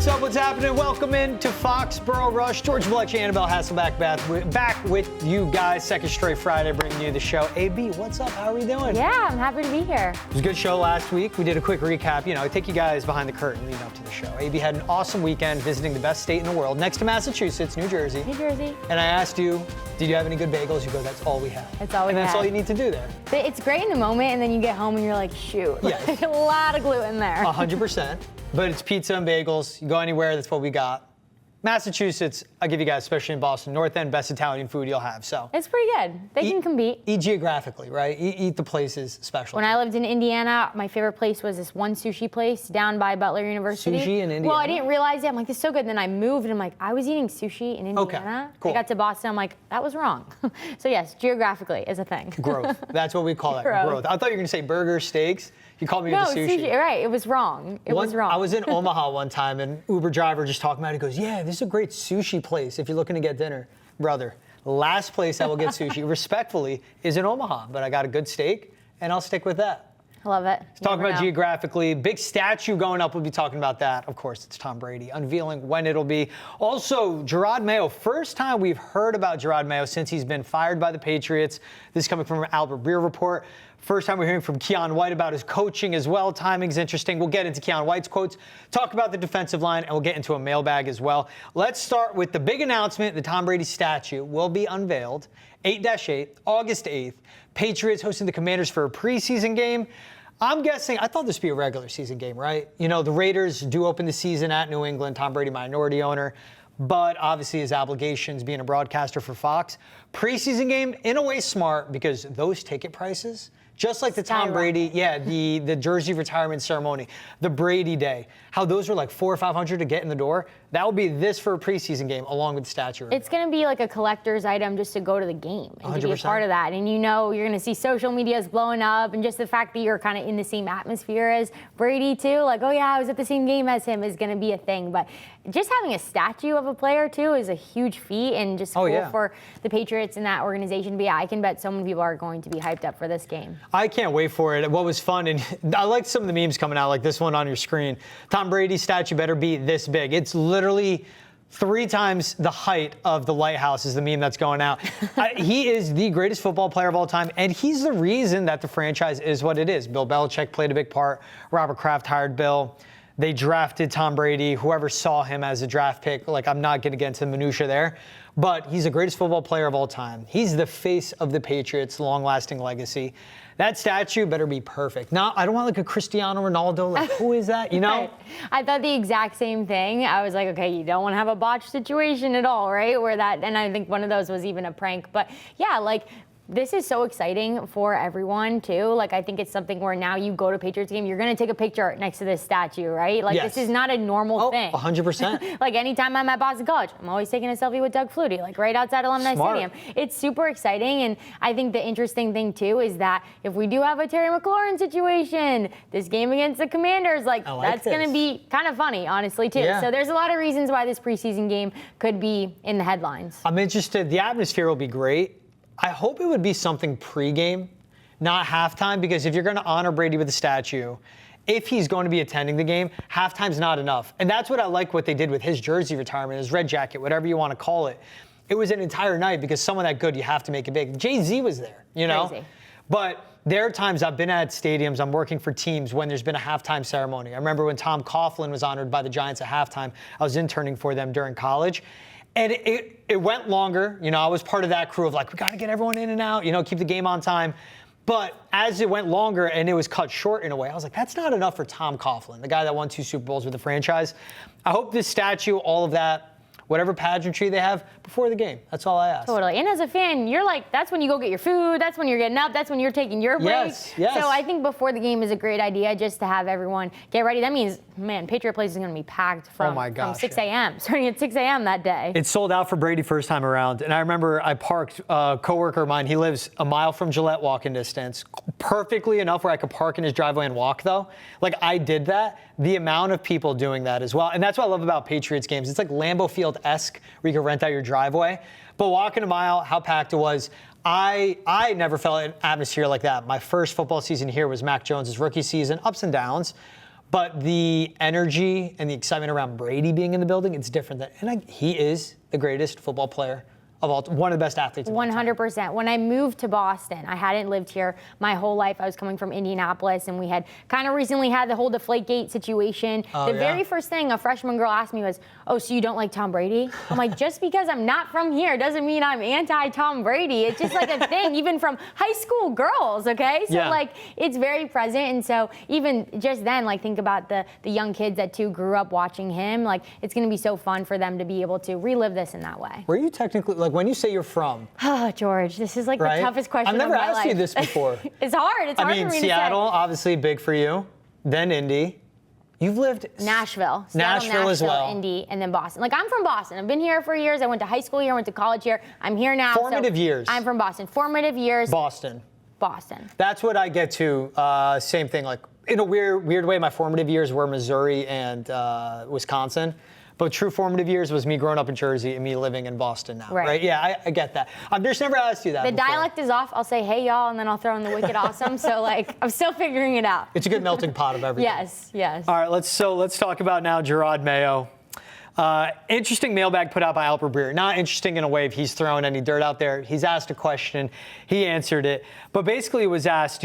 What's up? What's happening? Welcome in to Foxborough Rush. George Balekji Annabelle Hasselbeck back with you guys. Second straight Friday bringing you the show. AB, what's up? How are we doing? Yeah, I'm happy to be here. It was a good show last week. We did a quick recap. I take you guys behind the curtain leading up to the show. AB had an awesome weekend visiting the best state in the world, next to Massachusetts, New Jersey. New Jersey. And I asked you, did you have any good bagels? You go, that's all we have. That's all we have. And that's all you need to do there. But it's great in the moment, and then you get home and you're like, shoot. Yes. A lot of gluten there. 100%. But it's pizza and bagels. You go anywhere, that's what we got. Massachusetts, I'll give you guys, especially in Boston, North End, best Italian food you'll have. So it's pretty good. They can compete. Eat geographically, right? Eat the places special. When I lived in Indiana, my favorite place was this one sushi place down by Butler University. Sushi in Indiana? Well, I didn't realize it. I'm like, this is so good. And then I moved, and I'm like, I was eating sushi in Indiana. Okay, cool. I got to Boston. I'm like, that was wrong. So yes, geographically is a thing. Growth. That's what we call it. Growth. I thought you were going to say burgers, steaks. You called me with the sushi. Right. It was wrong. It was wrong. I was in Omaha one time, and Uber driver just talking about it. He goes, yeah, this is a great sushi place if you're looking to get dinner. Brother, last place I will get sushi, respectfully, is in Omaha. But I got a good steak, and I'll stick with that. I love it. Let's talk about geographically. Big statue going up. We'll be talking about that. Of course, it's Tom Brady. Unveiling when it'll be. Also, Jerod Mayo. First time we've heard about Jerod Mayo since he's been fired by the Patriots. This is coming from an Albert Breer report. First time we're hearing from Keion White about his coaching as well. Timing's interesting. We'll get into Keion White's quotes, talk about the defensive line, and we'll get into a mailbag as well. Let's start with the big announcement. The Tom Brady statue will be unveiled 8-8, August 8th. Patriots hosting the Commanders for a preseason game. I'm guessing, I thought this would be a regular season game, right? The Raiders do open the season at New England. Tom Brady, minority owner. But obviously his obligations being a broadcaster for Fox. Preseason game, in a way smart, because those ticket prices, just like the Tom Brady, the jersey retirement ceremony, the Brady Day, how those were like $400 or $500 to get in the door. That would be this for a preseason game, along with the statue. It's going to be like a collector's item just to go to the game and 100%. to be a part of that. And you're going to see social medias blowing up, and just the fact that you're kind of in the same atmosphere as Brady too, like, oh yeah, I was at the same game as him, is going to be a thing. But just having a statue of a player too is a huge feat, and just cool for the Patriots and that organization. But yeah, I can bet so many people are going to be hyped up for this game. I can't wait for it. What was fun, and I liked some of the memes coming out, like this one on your screen. Tom Brady's statue better be this big. It's literally 3 times the height of the lighthouse is the meme that's going out. He is the greatest football player of all time, and he's the reason that the franchise is what it is. Bill Belichick played a big part. Robert Kraft hired Bill. They drafted Tom Brady. Whoever saw him as a draft pick, I'm not going to get into the minutia there, but he's the greatest football player of all time. He's the face of the Patriots' long-lasting legacy. That statue better be perfect. Now, I don't want a Cristiano Ronaldo. Who is that? I thought the exact same thing. I was like, okay, you don't want to have a botched situation at all, right? And I think one of those was even a prank. But yeah, this is so exciting for everyone, too. I think it's something where now you go to a Patriots game, you're going to take a picture next to this statue, right? Yes. This is not a normal thing. 100%. Anytime I'm at Boston College, I'm always taking a selfie with Doug Flutie, right outside Alumni Stadium. It's super exciting, and I think the interesting thing, too, is that if we do have a Terry McLaurin situation, this game against the Commanders, that's going to be kind of funny, honestly, too. Yeah. So there's a lot of reasons why this preseason game could be in the headlines. I'm interested. The atmosphere will be great. I hope it would be something pregame, not halftime, because if you're going to honor Brady with a statue, if he's going to be attending the game, halftime's not enough. And that's what I like what they did with his jersey retirement, his red jacket, whatever you want to call it. It was an entire night because someone that good, you have to make it big. Jay-Z was there, Crazy. But there are times I've been at stadiums, I'm working for teams when there's been a halftime ceremony. I remember when Tom Coughlin was honored by the Giants at halftime. I was interning for them during college. And it went longer. I was part of that crew of we got to get everyone in and out, keep the game on time. But as it went longer and it was cut short in a way, I was like, that's not enough for Tom Coughlin, the guy that won 2 Super Bowls with the franchise. I hope this statue, all of that, whatever pageantry they have before the game. That's all I ask. Totally. And as a fan, you're that's when you go get your food. That's when you're getting up. That's when you're taking your break. Yes. So I think before the game is a great idea just to have everyone get ready. That means, Patriot Place is going to be packed from 6 a.m. Starting at 6 a.m. that day. It sold out for Brady first time around. And I remember I parked a coworker of mine. He lives a mile from Gillette walking distance. Perfectly enough where I could park in his driveway and walk, though. I did that. The amount of people doing that as well. And that's what I love about Patriots games. It's like Lambeau Field-esque where you can rent out your driveway. But walking a mile, how packed it was. I never felt an atmosphere like that. My first football season here was Mac Jones' rookie season, ups and downs. But the energy and the excitement around Brady being in the building, it's different. He is the greatest football player of all, one of the best athletes of all time. 100%. When I moved to Boston, I hadn't lived here my whole life. I was coming from Indianapolis, and we had kind of recently had the whole Deflategate situation. The very first thing a freshman girl asked me was, "Oh, so you don't like Tom Brady?" I'm like, just because I'm not from here doesn't mean I'm anti-Tom Brady. It's just like a thing, even from high school girls, okay? So like, it's very present. And so even just then, like, think about the young kids that too grew up watching him. Like, it's going to be so fun for them to be able to relive this in that way. Were you technically, like, when you say you're from? Oh, George, this is like the toughest question I've never of my asked life. you this before. It's hard. It's hard for me to say. Seattle, obviously big for you. Then Indy. You've lived Nashville. Nashville as well. Indy, and then Boston. Like, I'm from Boston. I've been here for years. I went to high school here. I went to college here. I'm here now. Formative years. I'm from Boston. Formative years. Boston. That's what I get to. Same thing. Like, in a weird way, my formative years were Missouri and Wisconsin. But true formative years was me growing up in Jersey and me living in Boston now, right? Yeah, I get that. I've just never asked you that The before. dialect is off. I'll say, hey, y'all, and then I'll throw in the wicked awesome. So, like, I'm still figuring it out. It's a good melting pot of everything. Yes. All right, let's talk about now Jerod Mayo. Interesting mailbag put out by Albert Breer. Not interesting in a way if he's throwing any dirt out there. He's asked a question. He answered it. But basically it was asked,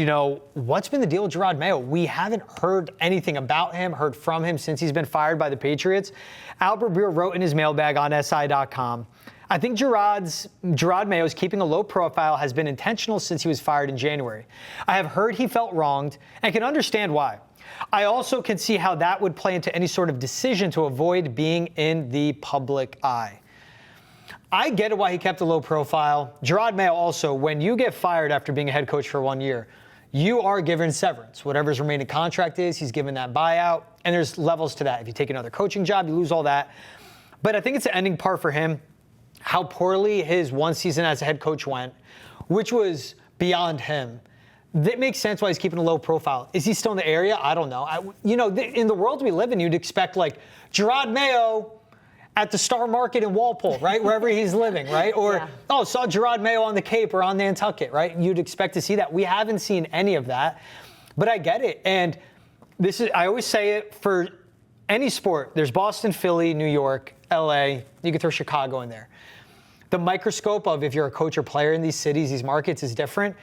what's been the deal with Jerod Mayo? We haven't heard anything about him, heard from him since he's been fired by the Patriots. Albert Breer wrote in his mailbag on SI.com, I think Jerod Mayo's keeping a low profile has been intentional since he was fired in January. I have heard he felt wronged and can understand why. I also can see how that would play into any sort of decision to avoid being in the public eye. I get it why he kept a low profile. Jerod Mayo also, when you get fired after being a head coach for 1 year, you are given severance. Whatever his remaining contract is, he's given that buyout. And there's levels to that. If you take another coaching job, you lose all that. But I think it's the ending part for him, how poorly his one season as a head coach went, which was beyond him. That makes sense why he's keeping a low profile. Is he still in the area? I don't know. In the world we live in, you'd expect like Jerod Mayo at the Star Market in Walpole, right? Wherever he's living, right? Or, saw Jerod Mayo on the Cape or on Nantucket, right? You'd expect to see that. We haven't seen any of that, but I get it. And I always say it for any sport. There's Boston, Philly, New York, LA. You could throw Chicago in there. The microscope of if you're a coach or player in these cities, these markets is different.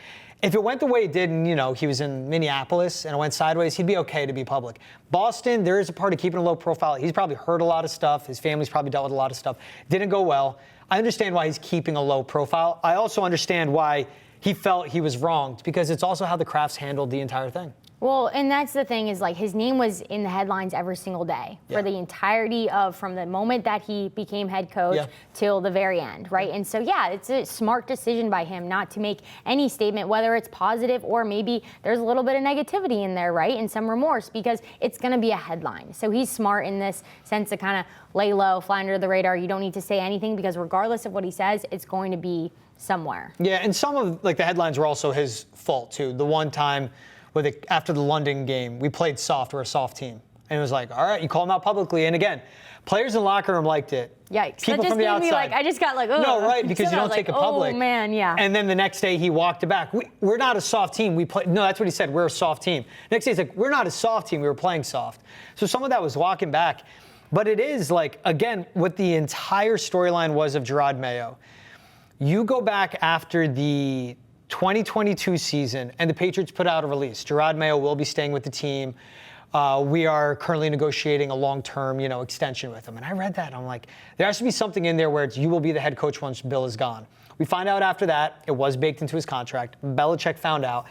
If it went the way it did and, he was in Minneapolis and it went sideways, he'd be okay to be public. Boston, there is a part of keeping a low profile. He's probably heard a lot of stuff. His family's probably dealt with a lot of stuff. Didn't go well. I understand why he's keeping a low profile. I also understand why he felt he was wronged because it's also how the Crafts handled the entire thing. Well, and that's the thing is like his name was in the headlines every single day for the entirety of from the moment that he became head coach till the very end, right? And so, it's a smart decision by him not to make any statement, whether it's positive or maybe there's a little bit of negativity in there, right? And some remorse because it's going to be a headline. So he's smart in this sense to kind of lay low, fly under the radar. You don't need to say anything because regardless of what he says, it's going to be somewhere. Yeah, and some of the headlines were also his fault too. The one time after the London game, we played soft. We're a soft team. And it was like, all right, you call them out publicly. And again, players in the locker room liked it. Yikes. People that just from the made outside. me I just got no, right, because you don't take it public. Oh, man, yeah. And then the next day he walked it back. We're not a soft team. No, that's what he said. We're a soft team. Next day he's like, we're not a soft team. We were playing soft. So some of that was walking back. But it is again, what the entire storyline was of Jerod Mayo. You go back after the 2022 season, and the Patriots put out a release. Jerod Mayo will be staying with the team. We are currently negotiating a long-term, extension with him. And I read that, and I'm like, there has to be something in there where you will be the head coach once Bill is gone. We find out after that, it was baked into his contract. Belichick found out,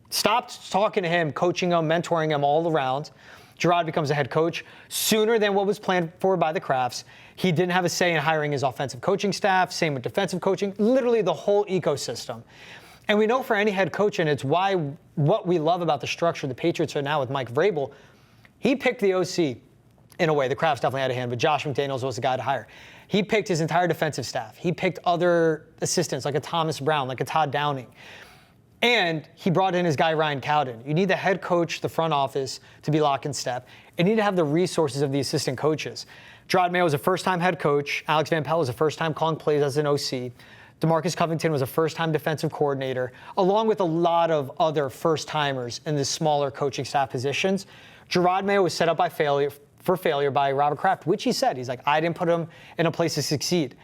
stopped talking to him, coaching him, mentoring him all around. Jerod becomes a head coach sooner than what was planned for by the Crafts. He didn't have a say in hiring his offensive coaching staff, same with defensive coaching, literally the whole ecosystem. And we know for any head coach, and it's what we love about the structure the Patriots are now with Mike Vrabel, he picked the OC in a way. The Crafts definitely had a hand, but Josh McDaniels was the guy to hire. He picked his entire defensive staff. He picked other assistants like a Thomas Brown, like a Todd Downing. And he brought in his guy, Ryan Cowden. You need the head coach, the front office, to be lock and step. And you need to have the resources of the assistant coaches. Jerod Mayo was a first-time head coach. Alex Van Pelt was a first-time calling plays as an OC. DeMarcus Covington was a first-time defensive coordinator, along with a lot of other first-timers in the smaller coaching staff positions. Jerod Mayo was set up for failure by Robert Kraft, which he said. He's like, I didn't put him in a place to succeed.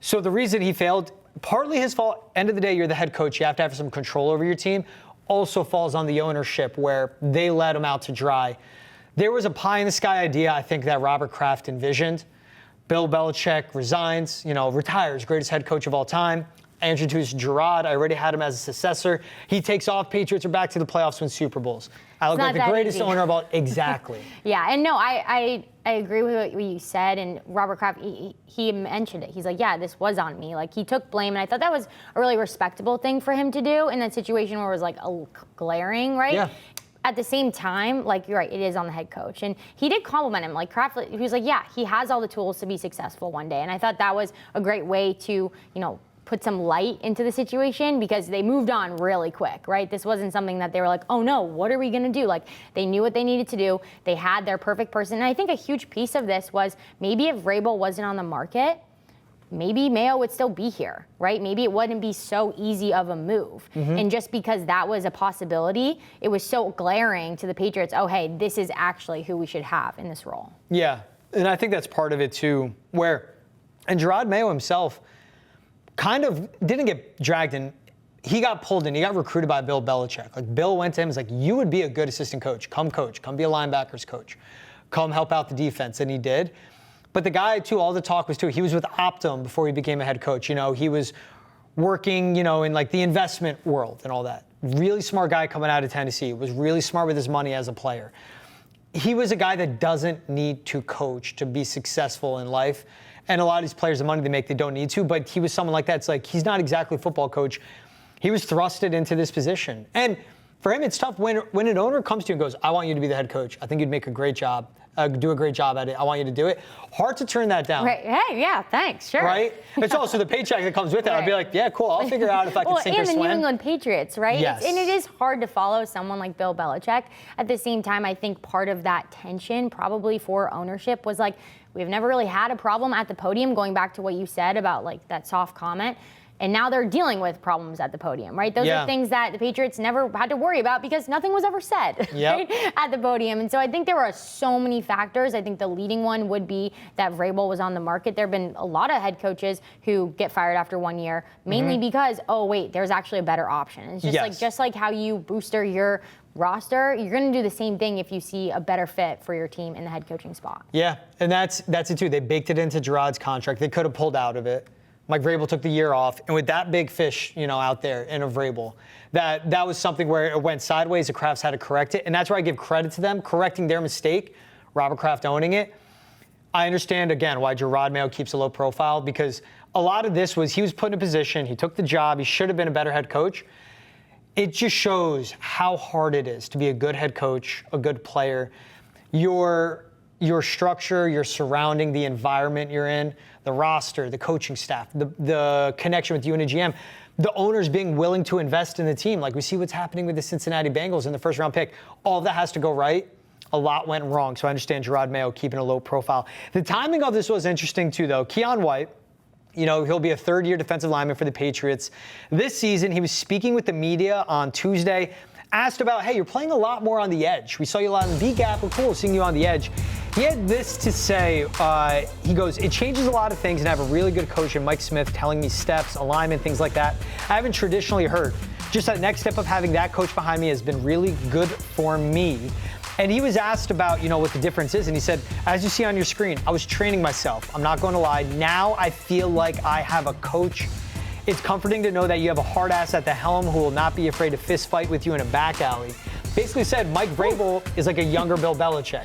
So the reason he failed, partly his fault. End of the day, you're the head coach. You have to have some control over your team. Also falls on the ownership where they let him out to dry. There was a pie-in-the-sky idea, I think, that Robert Kraft envisioned. Bill Belichick resigns, retires, greatest head coach of all time. I introduced Jerod. I already had him as a successor. He takes off. Patriots are back to the playoffs, win Super Bowls. I look like the greatest owner of all. Exactly. Yeah, and no, I agree with what you said. And Robert Kraft, he mentioned it. He's like, yeah, this was on me. Like, he took blame, and I thought that was a really respectable thing for him to do in that situation where it was like glaring, right? Yeah. At the same time, like, you're right, it is on the head coach. And he did compliment him. Like, Kraft, he was like, yeah, he has all the tools to be successful one day. And I thought that was a great way to, put some light into the situation because they moved on really quick, right? This wasn't something that they were like, oh no, what are we going to do? Like, they knew what they needed to do. They had their perfect person. And I think a huge piece of this was maybe if Vrabel wasn't on the market, maybe Mayo would still be here, right? Maybe it wouldn't be so easy of a move. And just because that was a possibility, it was so glaring to the Patriots, oh, hey, this is actually who we should have in this role. Yeah, and I think that's part of it too, and Jerod Mayo himself kind of didn't get dragged in. He got pulled in. He got recruited by Bill Belichick. Like, Bill went to him and was like, you would be a good assistant coach. Come be a linebackers coach. Come help out the defense. And he did. But the guy, too, all the talk was, too, he was with Optum before he became a head coach. He was working, in like the investment world and all that. Really smart guy coming out of Tennessee. Was really smart with his money as a player. He was a guy that doesn't need to coach to be successful in life. And a lot of these players, the money they make, they don't need to. But he was someone like that. It's like, he's not exactly a football coach. He was thrusted into this position. And for him, it's tough when an owner comes to you and goes, I want you to be the head coach. I think you'd make a great job. Do a great job at it. I want you to do it. Hard to turn that down. Right. Hey, yeah, thanks, sure. Right? It's also the paycheck that comes with it. Right. I'd be like, yeah, cool. I'll figure out if I can sink or swim. And the New England Patriots, right? Yes. And it is hard to follow someone like Bill Belichick. At the same time, I think part of that tension probably for ownership was like, we've never really had a problem at the podium, going back to what you said about like that soft comment. And now they're dealing with problems at the podium, right? Those are things that the Patriots never had to worry about because nothing was ever said right, at the podium. And so I think there were so many factors. I think the leading one would be that Vrabel was on the market. There have been a lot of head coaches who get fired after 1 year, mainly because, oh, wait, there's actually a better option. It's just like how you booster your roster, you're going to do the same thing if you see a better fit for your team in the head coaching spot. Yeah, and that's it too. They baked it into Jerod's contract. They could have pulled out of it. Mike Vrabel took the year off, and with that big fish, out there in a Vrabel, that was something where it went sideways. The Krafts had to correct it, and that's where I give credit to them, correcting their mistake, Robert Kraft owning it. I understand, again, why Jerod Mayo keeps a low profile, because a lot of this was he was put in a position, he took the job, he should have been a better head coach. It just shows how hard it is to be a good head coach, a good player. Your structure, your surrounding, the environment you're in, the roster, the coaching staff, the connection with you and a GM, the owners being willing to invest in the team. Like we see what's happening with the Cincinnati Bengals in the first round pick. All of that has to go right. A lot went wrong. So I understand Jerod Mayo keeping a low profile. The timing of this was interesting too, though. Keion White, he'll be a third-year defensive lineman for the Patriots. This season, he was speaking with the media on Tuesday, asked about, hey, you're playing a lot more on the edge. We saw you a lot in the B-gap. We're cool seeing you on the edge. He had this to say. He goes, it changes a lot of things, and I have a really good coach in Mike Smith telling me steps, alignment, things like that. I haven't traditionally heard. Just that next step of having that coach behind me has been really good for me. And he was asked about, what the difference is, and he said, as you see on your screen, I was training myself. I'm not going to lie. Now I feel like I have a coach. It's comforting to know that you have a hard ass at the helm who will not be afraid to fist fight with you in a back alley. Basically said Mike Vrabel is like a younger Bill Belichick.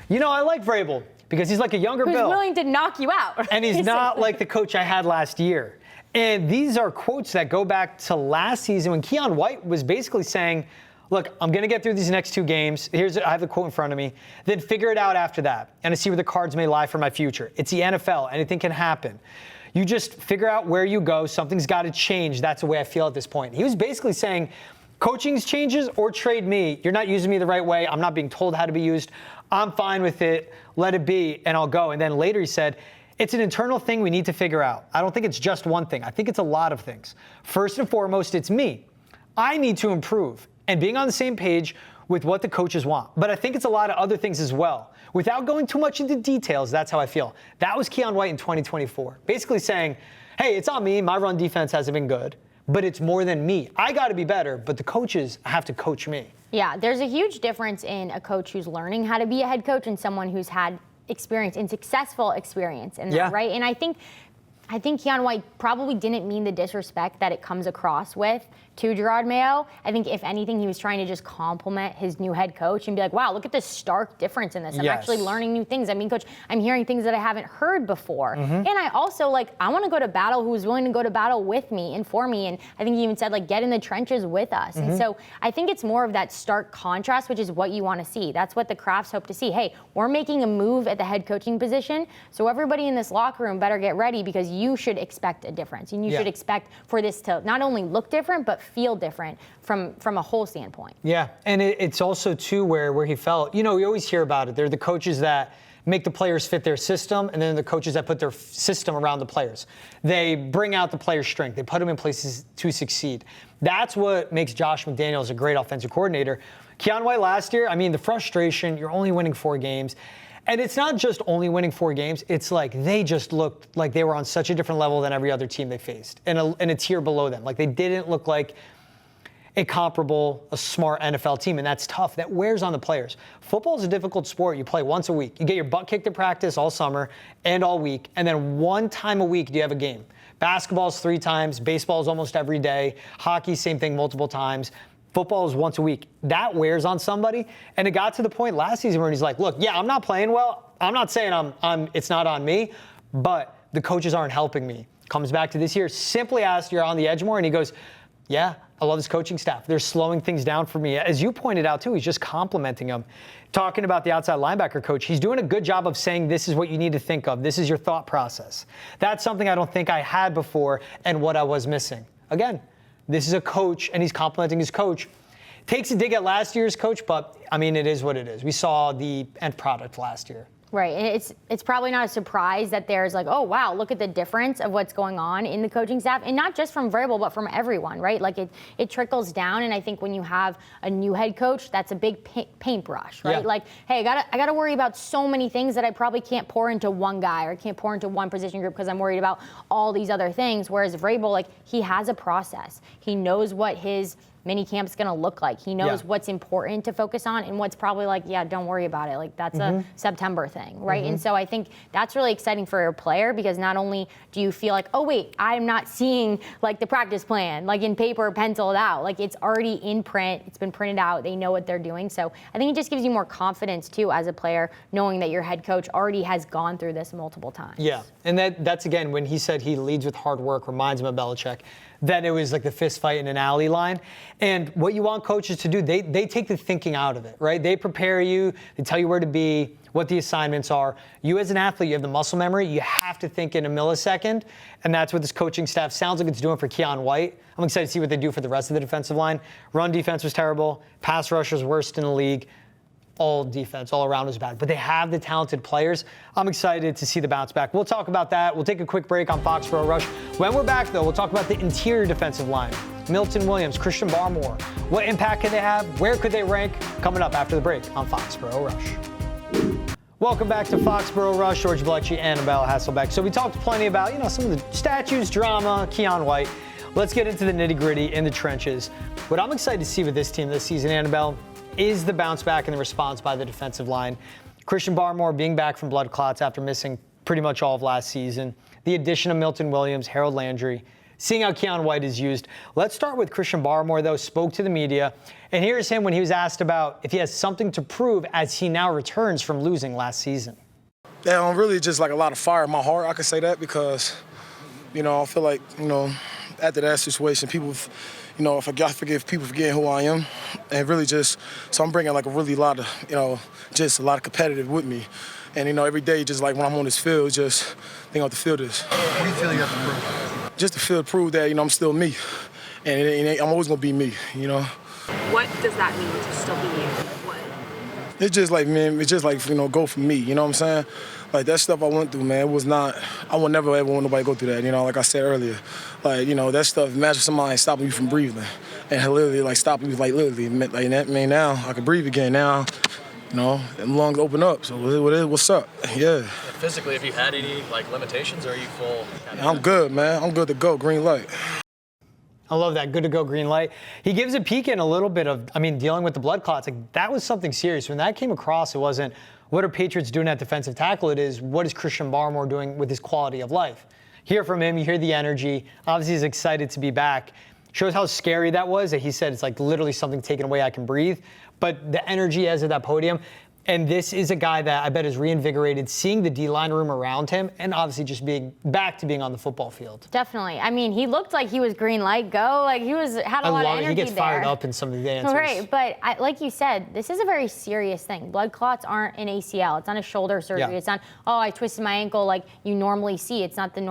I like Vrabel because he's like a younger Bill. Who's willing to knock you out. And he's not like the coach I had last year. And these are quotes that go back to last season when Keion White was basically saying, look, I'm going to get through these next 2 games. I have the quote in front of me. Then figure it out after that. And I see where the cards may lie for my future. It's the NFL. Anything can happen. You just figure out where you go. Something's got to change. That's the way I feel at this point. He was basically saying, coaching's changes or trade me. You're not using me the right way. I'm not being told how to be used. I'm fine with it. Let it be, and I'll go. And then later he said, it's an internal thing we need to figure out. I don't think it's just one thing. I think it's a lot of things. First and foremost, it's me. I need to improve. And being on the same page with what the coaches want. But I think it's a lot of other things as well. Without going too much into details, that's how I feel. That was Keion White in 2024. Basically saying, hey, it's on me. My run defense hasn't been good, but it's more than me. I got to be better, but the coaches have to coach me. Yeah, there's a huge difference in a coach who's learning how to be a head coach and someone who's had experience and successful experience in that, right? And I think Keion White probably didn't mean the disrespect that it comes across with to Jerod Mayo. I think if anything, he was trying to just compliment his new head coach and be like, wow, look at this stark difference in this. I'm actually learning new things. I mean, coach, I'm hearing things that I haven't heard before. And I also, I want to go to battle who's willing to go to battle with me and for me. And I think he even said, get in the trenches with us. And so I think it's more of that stark contrast, which is what you want to see. That's what the Crafts hope to see. Hey, we're making a move at the head coaching position, so everybody in this locker room better get ready because you should expect a difference. And you should expect for this to not only look different, but feel different from a whole standpoint. Yeah, and it's also, too, where he felt, we always hear about it. They're the coaches that make the players fit their system, and then the coaches that put their system around the players. They bring out the player's strength. They put them in places to succeed. That's what makes Josh McDaniels a great offensive coordinator. Keion White last year, the frustration, you're only winning 4 games. And it's not just only winning 4 games. It's they just looked like they were on such a different level than every other team they faced, and a tier below them. They didn't look like a smart NFL team, and that's tough. That wears on the players. Football is a difficult sport. You play once a week. You get your butt kicked at practice all summer and all week, and then 1 time a week do you have a game. Basketball's 3 times. Baseball's almost every day. Hockey, same thing, multiple times. Football is once a week. That wears on somebody. And it got to the point last season where he's like, look, I'm not playing well. I'm not saying it's not on me, but the coaches aren't helping me. Comes back to this year, simply asked, you're on the edge more, and he goes, yeah, I love this coaching staff. They're slowing things down for me. As you pointed out, too, he's just complimenting them. Talking about the outside linebacker coach, he's doing a good job of saying this is what you need to think of. This is your thought process. That's something I don't think I had before and what I was missing. Again, this is a coach, and he's complimenting his coach. Takes a dig at last year's coach, but, it is what it is. We saw the end product last year. Right, and it's probably not a surprise that there's oh, wow, look at the difference of what's going on in the coaching staff, and not just from Vrabel, but from everyone, right? It trickles down, and I think when you have a new head coach, that's a big paintbrush, right? Hey, I gotta worry about so many things that I probably can't pour into one guy or can't pour into one position group because I'm worried about all these other things, whereas Vrabel, he has a process. He knows what his mini camp's going to look like. He knows what's important to focus on and what's probably don't worry about it. That's a September thing, right? And so I think that's really exciting for a player because not only do you feel oh wait, I'm not seeing the practice plan, in paper, penciled out. It's already in print. It's been printed out. They know what they're doing. So I think it just gives you more confidence too as a player, knowing that your head coach already has gone through this multiple times. Yeah, and that's again, when he said he leads with hard work, reminds him of Belichick. Then it was the fist fight in an alley line. And what you want coaches to do, they take the thinking out of it, right? They prepare you, they tell you where to be, what the assignments are. You as an athlete, you have the muscle memory. You have to think in a millisecond. And that's what this coaching staff sounds like it's doing for Keion White. I'm excited to see what they do for the rest of the defensive line. Run defense was terrible. Pass rush was worst in the league. All defense, all around was bad. But they have the talented players. I'm excited to see the bounce back. We'll talk about that. We'll take a quick break on Foxborough Rush. When we're back, though, we'll talk about the interior defensive line. Milton Williams, Christian Barmore. What impact can they have? Where could they rank? Coming up after the break on Foxborough Rush. Welcome back to Foxborough Rush. George Balekji, Annabelle Hasselbeck. So we talked plenty about, some of the statues, drama, Keion White. Let's get into the nitty-gritty in the trenches. What I'm excited to see with this team this season, Annabelle, is the bounce back and the response by the defensive line. Christian Barmore being back from blood clots after missing pretty much all of last season. The addition of Milton Williams, Harold Landry, seeing how Keion White is used. Let's start with Christian Barmore, though, spoke to the media. And here's him when he was asked about if he has something to prove as he now returns from losing last season. Yeah, I'm really just a lot of fire in my heart, I can say that, because, I feel like, after that situation, people, if I forgive people forgetting who I am, and really so I'm bringing a really lot of, just a lot of competitive with me. And, every day, just when I'm on this field, just think I have to feel this. What do you feel you have to prove? Just to prove that, I'm still me. And I'm always going to be me, What does that mean to still be you? What? It's just like, man, it's just like, go for me, you know what I'm saying? Like, that stuff I went through, man, it was not, I would never ever want nobody to go through that, like I said earlier. Like, that stuff, imagine somebody stopping you from breathing and literally, like, stopping you, like, literally. Like, that, man, now I can breathe again. Now, them lungs open up. So what's up? Yeah. Physically, have you had any, like, limitations, or are you full? I'm good, man. I'm good to go. Green light. I love that. Good to go, green light. He gives a peek in a little bit of, dealing with the blood clots. Like, that was something serious. When that came across, it wasn't, what are Patriots doing at defensive tackle? It is, what is Christian Barmore doing with his quality of life? Hear from him. You hear the energy. Obviously, he's excited to be back. Shows how scary that was. That he said it's like literally something taken away. I can breathe. But the energy as of that podium. And this is a guy that I bet is reinvigorated, seeing the D-line room around him, and obviously just being back to being on the football field. Definitely. He looked like he was green light go. Like, had a lot of energy there. He gets fired up in some of the answers. Right, but like you said, this is a very serious thing. Blood clots aren't an ACL. It's not a shoulder surgery. Yeah. It's not, I twisted my ankle like you normally see. It's not the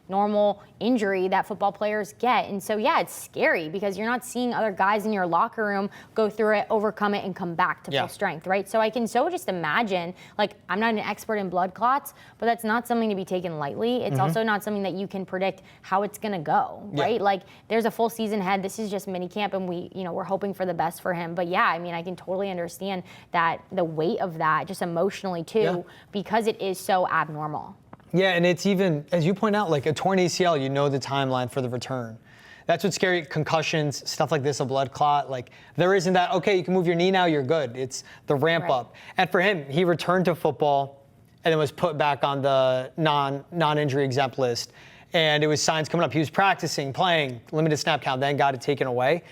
normal injury that football players get. And so, yeah, it's scary because you're not seeing other guys in your locker room go through it, overcome it, and come back to full strength, right? So I can just imagine, like, I'm not an expert in blood clots, but that's not something to be taken lightly. It's also not something that you can predict how it's going to go, right? Like, there's a full season ahead. This is just mini camp, and we're hoping for the best for him. But yeah, I can totally understand that the weight of that, just emotionally too, because it is so abnormal. Yeah, and it's even, as you point out, like a torn ACL, the timeline for the return. That's what's scary. Concussions, stuff like this, a blood clot. Like, there isn't that, okay, you can move your knee now, you're good. It's the ramp up. And for him, he returned to football and then was put back on the non-injury exempt list. And it was signs coming up. He was practicing, playing, limited snap count, then got it taken away.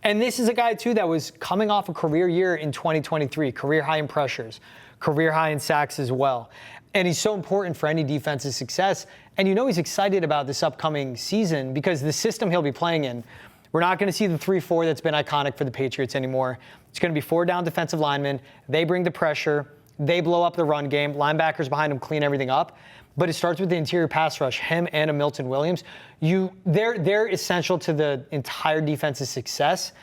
And this is a guy, too, that was coming off a career year in 2023, career high in pressures, career high in sacks as well. And he's so important for any defense's success. And he's excited about this upcoming season because the system he'll be playing in, we're not going to see the 3-4 that's been iconic for the Patriots anymore. It's going to be 4 down defensive linemen. They bring the pressure. They blow up the run game. Linebackers behind them clean everything up. But it starts with the interior pass rush, him and a Milton Williams. They're essential to the entire defense's success.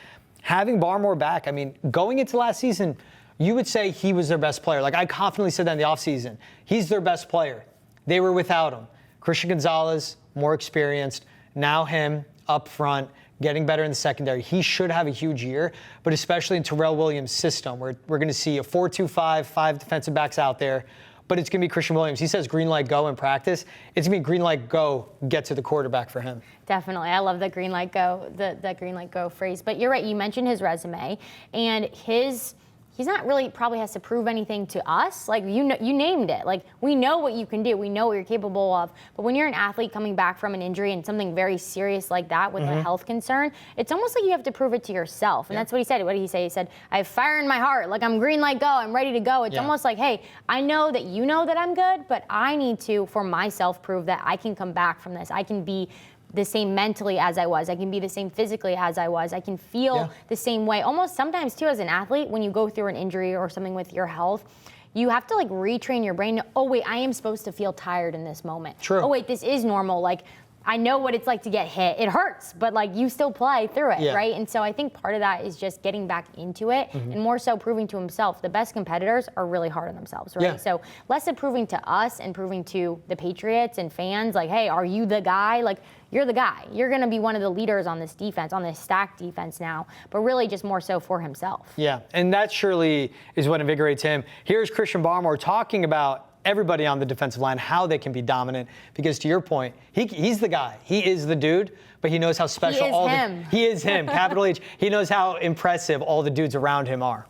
Having Barmore back, going into last season, you would say he was their best player. Like, I confidently said that in the offseason. He's their best player. They were without him. Christian Gonzalez, more experienced. Now him up front, getting better in the secondary. He should have a huge year, but especially in Terrell Williams' system, where we're going to see a 4-2-5, 5 defensive backs out there. But it's going to be Christian Williams. He says green light go in practice. It's going to be green light go get to the quarterback for him. Definitely. I love the green light go, the green light go phrase. But you're right. You mentioned his resume, and he's not really probably has to prove anything to us. Like, you named it. Like, we know what you can do. We know what you're capable of. But when you're an athlete coming back from an injury and something very serious like that with a health concern, it's almost like you have to prove it to yourself. And that's what he said. What did he say? He said, I have fire in my heart. Like, I'm green light go. I'm ready to go. It's almost like, hey, I know that you know that I'm good, but I need to, for myself, prove that I can come back from this. I can be the same mentally as I was. I can be the same physically as I was. I can feel the same way. Almost sometimes, too, as an athlete, when you go through an injury or something with your health, you have to, like, retrain your brain. Oh, wait, I am supposed to feel tired in this moment. True. Oh, wait, this is normal. Like, I know what it's like to get hit. It hurts, but, like, you still play through it, right? And so I think part of that is just getting back into it and more so proving to himself. The best competitors are really hard on themselves, right? So less of proving to us and proving to the Patriots and fans, like, hey, are you the guy? Like, you're the guy. You're going to be one of the leaders on this defense, on this stacked defense now, but really just more so for himself. Yeah, and that surely is what invigorates him. Here's Christian Barmore talking about everybody on the defensive line, how they can be dominant, because to your point, he's the guy. He is the dude, but he knows how special he is him, capital H. He knows how impressive all the dudes around him are.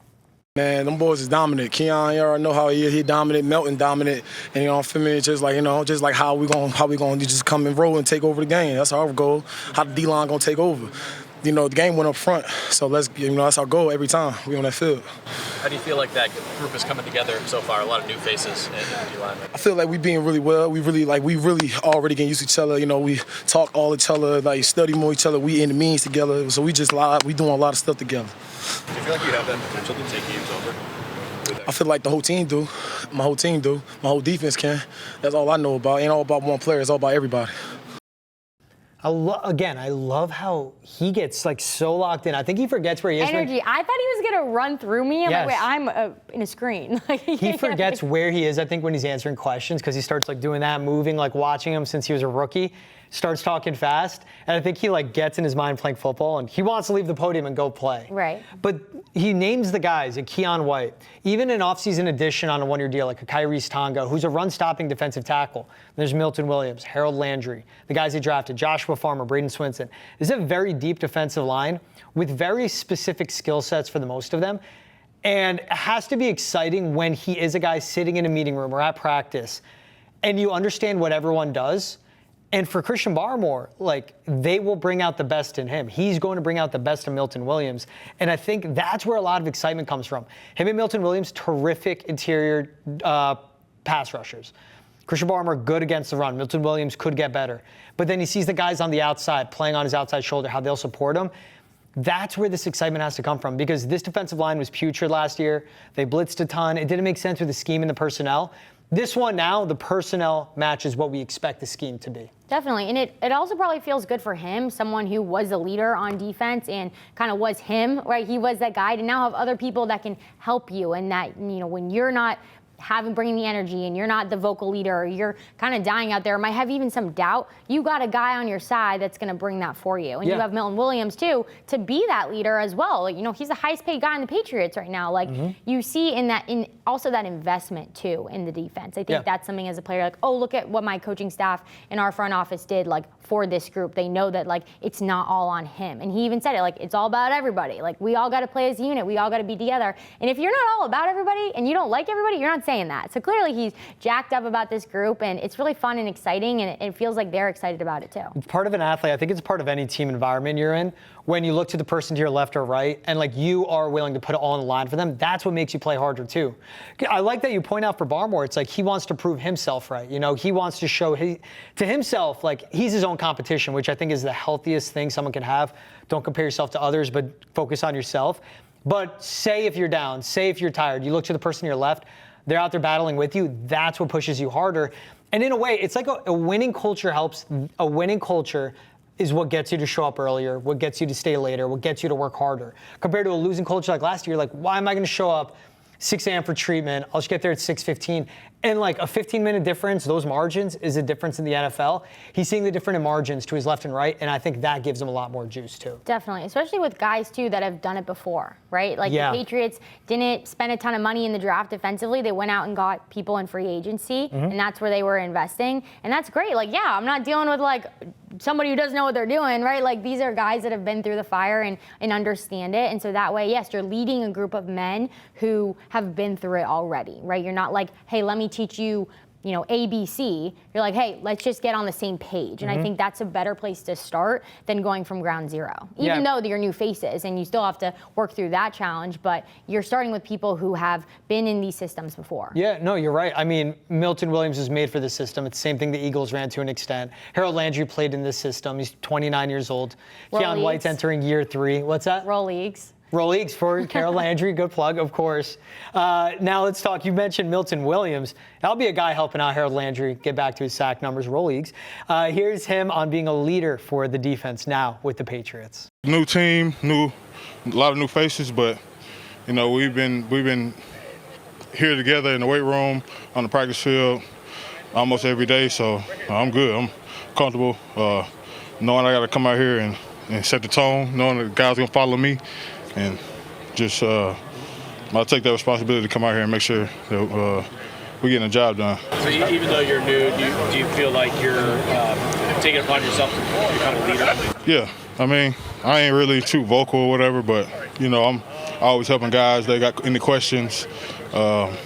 Man, them boys is dominant. Keion, you already know how he is. He dominant, Melton dominant, and for me, it's just like how we gonna just come and roll and take over the game. That's our goal. How the D-line gonna take over. The game went up front, so that's our goal every time we on that field. How do you feel like that group is coming together so far? A lot of new faces in the D-line. I feel like we being really well. We really already getting used to each other. We talk all each other, like study more each other. We in the meetings together, so we doing a lot of stuff together. Do you feel like you have that potential to take games over? I feel like the whole team do. My whole team do. My whole defense can. That's all I know about. It ain't all about one player. It's all about everybody. I love how he gets like so locked in. I think he forgets where he is. Energy. I thought he was gonna run through me. I'm like, wait, I'm in a screen. He forgets where he is, I think, when he's answering questions, because he starts like doing that, moving, like watching him since he was a rookie, starts talking fast. And I think he like gets in his mind playing football and he wants to leave the podium and go play. Right. But he names the guys, a Keion White, even an offseason addition on a one-year deal, like a Kyrie Tonga, who's a run-stopping defensive tackle. There's Milton Williams, Harold Landry, the guys he drafted, Joshua Farmer, Braden Swinson. This is a very deep defensive line with very specific skill sets for the most of them. And it has to be exciting when he is a guy sitting in a meeting room or at practice and you understand what everyone does. And for Christian Barmore, like, they will bring out the best in him. He's going to bring out the best in Milton Williams. And I think that's where a lot of excitement comes from. Him and Milton Williams, terrific interior pass rushers. Christian Barmore, good against the run. Milton Williams could get better. But then he sees the guys on the outside playing on his outside shoulder, how they'll support him. That's where this excitement has to come from, because this defensive line was putrid last year. They blitzed a ton. It didn't make sense with the scheme and the personnel. This one now, the personnel matches what we expect the scheme to be. Definitely, and it also probably feels good for him, someone who was a leader on defense and kind of was him, right? He was that guy, to now have other people that can help you, and that, you know, when you're not bringing the energy and you're not the vocal leader, or you're kind of dying out there, might have even some doubt, you got a guy on your side that's going to bring that for you. And you have Milton Williams too, to be that leader as well. Like, you know, he's the highest paid guy in the Patriots right now. Like, you see in also that investment too in the defense. I think that's something as a player, like, oh, look at what my coaching staff in our front office did, like, for this group. They know that, like, it's not all on him. And he even said it, like, it's all about everybody. Like, we all got to play as a unit. We all got to be together. And if you're not all about everybody and you don't like everybody, you're not saying that. So clearly he's jacked up about this group, and it's really fun and exciting, and it feels like they're excited about it too. It's part of an athlete. I think it's part of any team environment you're in. When you look to the person to your left or right, and like you are willing to put it all on the line for them, that's what makes you play harder too. I like that you point out for Barmore, it's like he wants to prove himself right. You know, he wants to show to himself, like, he's his own competition, which I think is the healthiest thing someone can have. Don't compare yourself to others, but focus on yourself. But say if you're down, say if you're tired, you look to the person to your left, they're out there battling with you. That's what pushes you harder. And in a way, it's like a winning culture helps. A winning culture is what gets you to show up earlier, what gets you to stay later, what gets you to work harder. Compared to a losing culture like last year, like, why am I going to show up 6 a.m. for treatment? I'll just get there at 6:15. And like a 15-minute difference, those margins is a difference in the NFL. He's seeing the difference in margins to his left and right, and I think that gives him a lot more juice too. Definitely, especially with guys too that have done it before, right? Like the Patriots didn't spend a ton of money in the draft defensively. They went out and got people in free agency, and that's where they were investing. And that's great. Like, yeah, I'm not dealing with like somebody who doesn't know what they're doing, right? Like, these are guys that have been through the fire and understand it. And so that way, yes, you're leading a group of men who have been through it already, right? You're not like, hey, let me teach you, you know, ABC. You're like, hey, let's just get on the same page. And I think that's a better place to start than going from ground zero. Even though you're new faces and you still have to work through that challenge, but you're starting with people who have been in these systems before. Yeah, no, you're right. I mean, Milton Williams is made for this system. It's the same thing the Eagles ran to an extent. Harold Landry played in this system. He's 29 years old. Keion White's entering year 3. What's that? Roll leagues. Roll leagues for Harold Landry. Good plug, of course. Now let's talk. You mentioned Milton Williams. That'll be a guy helping out Harold Landry get back to his sack numbers. Roll leagues. Here's him on being a leader for the defense now with the Patriots. New team, a lot of new faces, but you know, we've been here together in the weight room, on the practice field, almost every day. So I'm good. I'm comfortable knowing I got to come out here and set the tone, knowing the guys are gonna follow me. And just, I'll take that responsibility to come out here and make sure that we're getting the job done. So even though you're new, do you feel like you're taking it upon yourself to become a leader? Yeah, I mean, I ain't really too vocal or whatever, but, you know, I'm always helping guys. They got any questions. I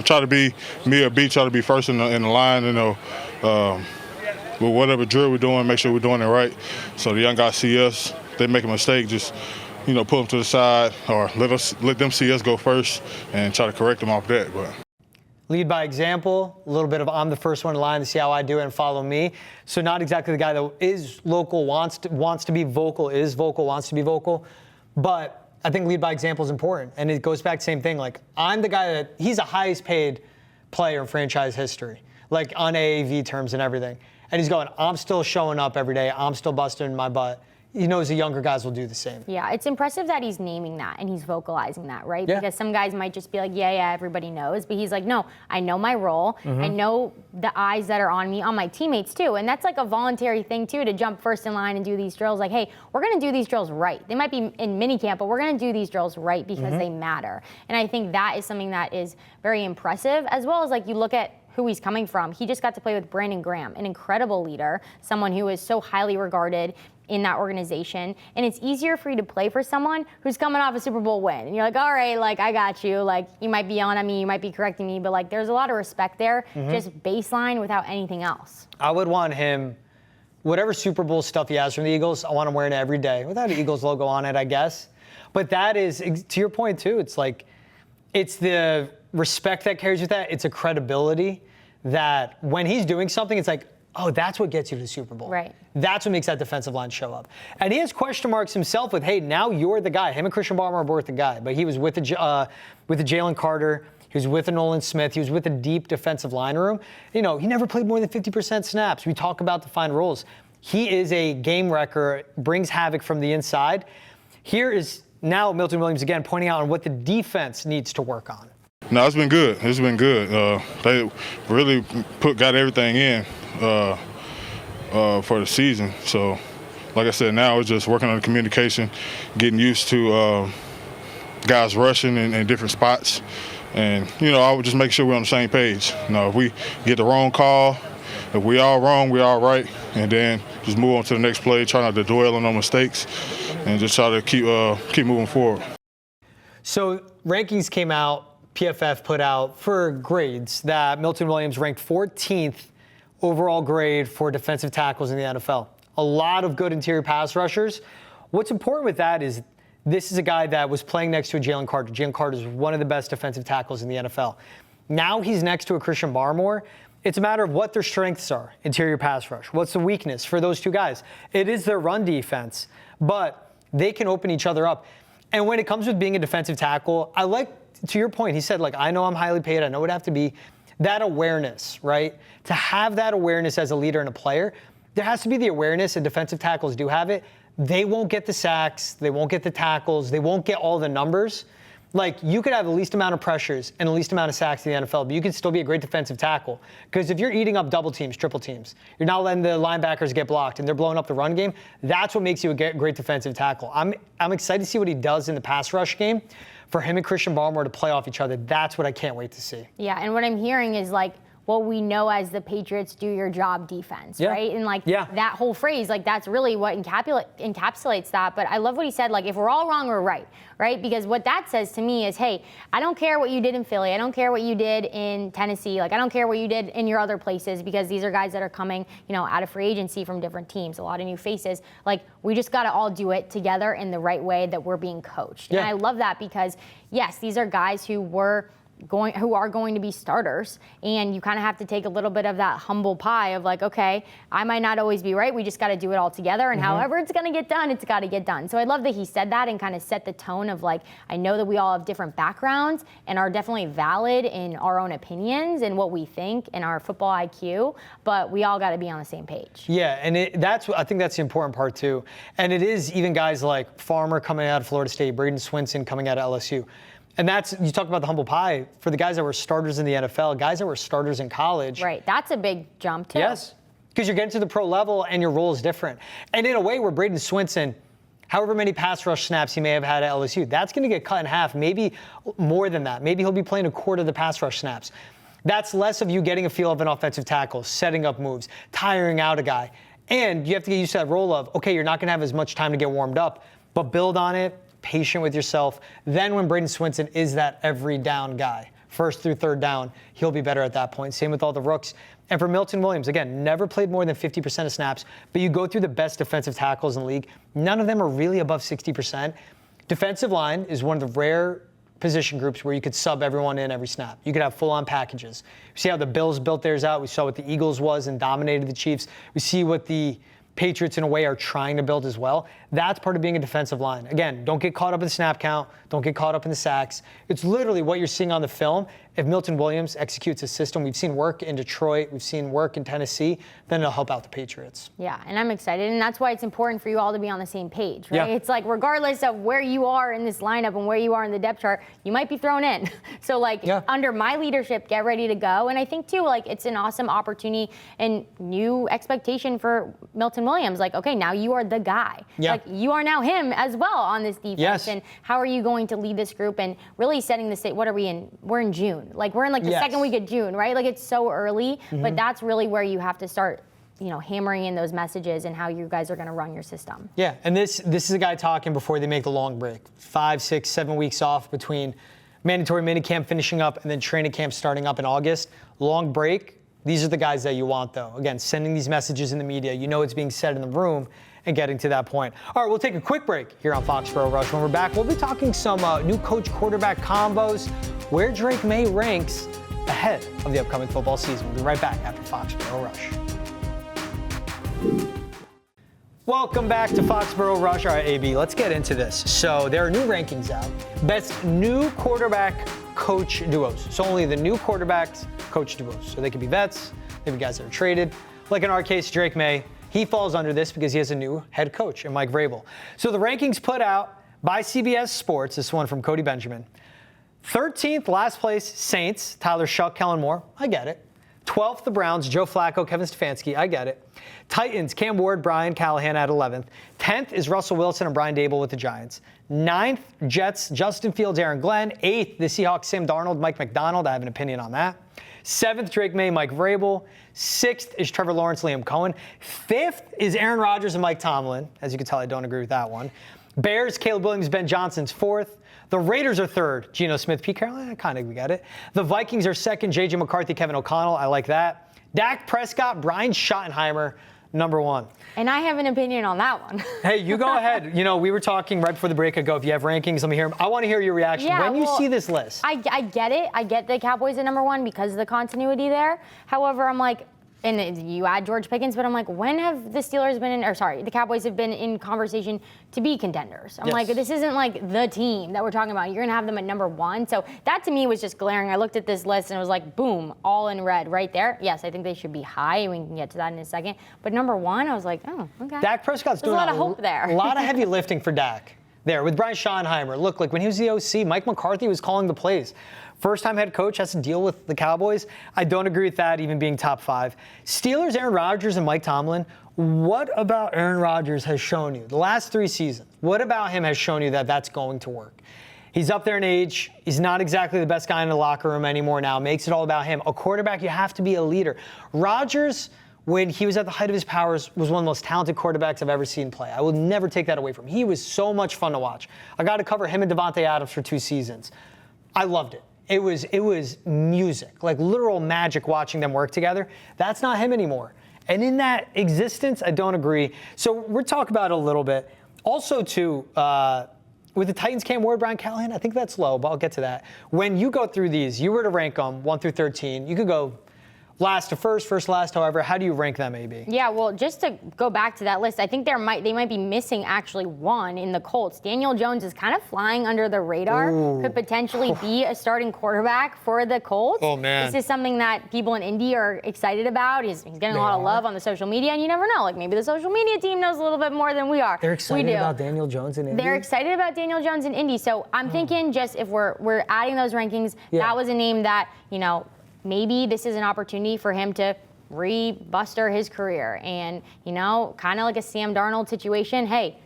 try to be, me or B, try to be first in the line, you know, with whatever drill we're doing, make sure we're doing it right. So the young guys see us, they make a mistake, just, you know, pull them to the side or let them see us go first and try to correct them off that. But lead by example, a little bit of I'm the first one in line to see how I do it and follow me. So not exactly the guy that is local, wants to be vocal, is vocal, wants to be vocal. But I think lead by example is important. And it goes back to the same thing. Like, I'm the guy that, he's the highest paid player in franchise history, like on AAV terms and everything. and he's going, I'm still showing up every day. I'm still busting my butt. He knows the younger guys will do the same. Yeah, it's impressive that he's naming that and he's vocalizing that, right? Yeah. Because some guys might just be like, yeah, everybody knows. But he's like, no, I know my role. I know the eyes that are on me, on my teammates too. And that's like a voluntary thing too, to jump first in line and do these drills. Like, hey, we're going to do these drills right. They might be in minicamp, but we're going to do these drills right because they matter. And I think that is something that is very impressive, as well as like you look at who he's coming from. He just got to play with Brandon Graham, an incredible leader, someone who is so highly regarded in that organization. And it's easier for you to play for someone who's coming off a Super Bowl win. And you're like, all right, like, I got you. Like, you might be yelling at me, you might be correcting me, but like, there's a lot of respect there, just baseline without anything else. I would want him, whatever Super Bowl stuff he has from the Eagles, I want him wearing it every day without an Eagles logo on it, I guess. But that is, to your point too, it's like, it's the respect that carries with that. It's a credibility that when he's doing something, it's like, oh, that's what gets you to the Super Bowl. Right. That's what makes that defensive line show up. And he has question marks himself with, hey, now you're the guy. Him and Christian Barmore are both the guy. But he was with the Jalen Carter. He was with the Nolan Smith. He was with a deep defensive line room. You know, he never played more than 50% snaps. We talk about defined roles. He is a game wrecker, brings havoc from the inside. Here is now Milton Williams again pointing out on what the defense needs to work on. No, it's been good. It's been good. They really got everything in for the season. So, like I said, now it's just working on the communication, getting used to guys rushing in different spots. And, you know, I would just make sure we're on the same page. You know, if we get the wrong call, if we all wrong, we all right. And then just move on to the next play, try not to dwell on our mistakes, and just try to keep moving forward. So rankings came out. PFF put out for grades that Milton Williams ranked 14th overall grade for defensive tackles in the NFL. A lot of good interior pass rushers. What's important with that is this is a guy that was playing next to a Jalen Carter. Jalen Carter is one of the best defensive tackles in the NFL. Now he's next to a Christian Barmore. It's a matter of what their strengths are, interior pass rush. What's the weakness for those two guys? It is their run defense, but they can open each other up. And when it comes with being a defensive tackle, I like, to your point, he said, like, I know I'm highly paid. I know what I have to be. That awareness, right? To have that awareness as a leader and a player, there has to be the awareness, and defensive tackles do have it. They won't get the sacks. They won't get the tackles. They won't get all the numbers. Like, you could have the least amount of pressures and the least amount of sacks in the NFL, but you could still be a great defensive tackle. Because if you're eating up double teams, triple teams, you're not letting the linebackers get blocked, and they're blowing up the run game, that's what makes you a great defensive tackle. I'm excited to see what he does in the pass rush game. For him and Christian Barmore to play off each other, that's what I can't wait to see. Yeah, and what I'm hearing is like what we know as the Patriots do your job defense, right? And like that whole phrase, like that's really what encapsulates that. But I love what he said, like if we're all wrong, we're right? Because what that says to me is, hey, I don't care what you did in Philly. I don't care what you did in Tennessee. Like I don't care what you did in your other places, because these are guys that are coming, you know, out of free agency from different teams, a lot of new faces. Like we just got to all do it together in the right way that we're being coached. And I love that because, yes, these are guys who are going to be starters, and you kind of have to take a little bit of that humble pie of like, okay, I might not always be right. We just got to do it all together, and however it's going to get done, it's got to get done. So I love that he said that and kind of set the tone of like, I know that we all have different backgrounds and are definitely valid in our own opinions and what we think and our football IQ, but we all got to be on the same page. Yeah, and I think that's the important part too. And it is even guys like Farmer coming out of Florida State, Braden Swinson coming out of LSU. And that's, you talk about the humble pie, for the guys that were starters in the NFL, guys that were starters in college. Right, that's a big jump too. Yes, because you're getting to the pro level and your role is different. And in a way where Braden Swinson, however many pass rush snaps he may have had at LSU, that's going to get cut in half, maybe more than that. Maybe he'll be playing a quarter of the pass rush snaps. That's less of you getting a feel of an offensive tackle, setting up moves, tiring out a guy. And you have to get used to that role of, okay, you're not going to have as much time to get warmed up, but build on it. Patient with yourself. Then when Braden Swinson is that every down guy, first through third down, he'll be better at that point. Same with all the rooks. And for Milton Williams, again, never played more than 50% of snaps, but you go through the best defensive tackles in the league, none of them are really above 60%. Defensive line is one of the rare position groups where you could sub everyone in every snap. You could have full-on packages. You see how the Bills built theirs out. We saw what the Eagles was and dominated the Chiefs. We see what the Patriots in a way are trying to build as well. That's part of being a defensive line. Again, don't get caught up in the snap count. Don't get caught up in the sacks. It's literally what you're seeing on the film. If Milton Williams executes his system, we've seen work in Detroit, we've seen work in Tennessee, then it'll help out the Patriots. Yeah, and I'm excited, and that's why it's important for you all to be on the same page, right? Yeah. It's like regardless of where you are in this lineup and where you are in the depth chart, you might be thrown in. So under my leadership, get ready to go. And I think too, it's an awesome opportunity and new expectation for Milton Williams. Okay, now you are the guy. Yeah. You are now him as well on this defense. Yes. And how are you going to lead this group and really setting the state? What are we in? We're in June. We're in the Yes. second week of June, right? It's so early, but that's really where you have to start hammering in those messages and how you guys are going to run your system. Yeah, and this is a guy talking before they make the long break. 5, 6, 7 weeks off between mandatory minicamp finishing up and then training camp starting up in August. Long break. These are the guys that you want, though. Again, sending these messages in the media. You know it's being said in the room and getting to that point. All right, we'll take a quick break here on Foxborough Rush. When we're back, we'll be talking some new coach-quarterback combos, where Drake May ranks ahead of the upcoming football season. We'll be right back after Foxborough Rush. Welcome back to Foxborough Rush. All right, AB, let's get into this. So there are new rankings out. Best new quarterback coach duos. So only the new quarterbacks coach duos. So they could be vets, they could be guys that are traded. Like in our case, Drake May, he falls under this because he has a new head coach in Mike Vrabel. So the rankings put out by CBS Sports, this one from Cody Benjamin. 13th, last place, Saints, Tyler Shuck, Kellen Moore. I get it. 12th, the Browns, Joe Flacco, Kevin Stefanski. I get it. Titans, Cam Ward, Brian Callahan at 11th. 10th is Russell Wilson and Brian Dable with the Giants. 9th, Jets, Justin Fields, Aaron Glenn. 8th, the Seahawks, Sam Darnold, Mike McDonald. I have an opinion on that. 7th, Drake May, Mike Vrabel. 6th is Trevor Lawrence, Liam Cohen. 5th is Aaron Rodgers and Mike Tomlin. As you can tell, I don't agree with that one. Bears, Caleb Williams, Ben Johnson's 4th. The Raiders are 3rd, Geno Smith, Pete Carroll. We got it. The Vikings are 2nd, J.J. McCarthy, Kevin O'Connell. I like that. Dak Prescott, Brian Schottenheimer, number 1. And I have an opinion on that one. Hey, you go ahead. We were talking right before the break. I go, if you have rankings, let me hear them. I want to hear your reaction. Yeah, when you see this list. I get it. I get the Cowboys at number 1 because of the continuity there. However, I'm like, and you add George Pickens, but I'm like, when have the Steelers been in, the Cowboys have been in conversation to be contenders? I'm like, this isn't like the team that we're talking about. You're going to have them at number 1. So that to me was just glaring. I looked at this list and it was like, boom, all in red right there. Yes, I think they should be high. We can get to that in a second. But number 1, I was like, oh, okay. Dak Prescott's There's doing a lot of hope there. A lot of heavy lifting for Dak there with Brian Schottenheimer. Look, when he was the OC, Mike McCarthy was calling the plays. First-time head coach has to deal with the Cowboys. I don't agree with that even being top 5. Steelers, Aaron Rodgers, and Mike Tomlin. What about Aaron Rodgers has shown you the last 3 seasons? What about him has shown you that that's going to work? He's up there in age. He's not exactly the best guy in the locker room anymore now. Makes it all about him. A quarterback, you have to be a leader. Rodgers, when he was at the height of his powers, was one of the most talented quarterbacks I've ever seen play. I will never take that away from him. He was so much fun to watch. I got to cover him and Devontae Adams for 2 seasons. I loved it. It was music, like literal magic watching them work together. That's not him anymore. And in that existence, I don't agree. So we're talking about it a little bit. Also, too, with the Titans, Cam Ward, Brian Callahan, I think that's low, but I'll get to that. When you go through these, you were to rank them 1 through 13. You could go last to first, first last, however. How do you rank them, AB? Yeah, well, just to go back to that list, I think they might be missing actually one in the Colts. Daniel Jones is kind of flying under the radar. Ooh. Could potentially be a starting quarterback for the Colts. Oh, man. This is something that people in Indy are excited about. He's getting a lot of love on the social media, and you never know. Maybe the social media team knows a little bit more than we are. They're excited about Daniel Jones in Indy? They're excited about Daniel Jones in Indy. So I'm thinking just if we're adding those rankings, that was a name that, maybe this is an opportunity for him to rebuster his career and, kind of like a Sam Darnold situation. Hey,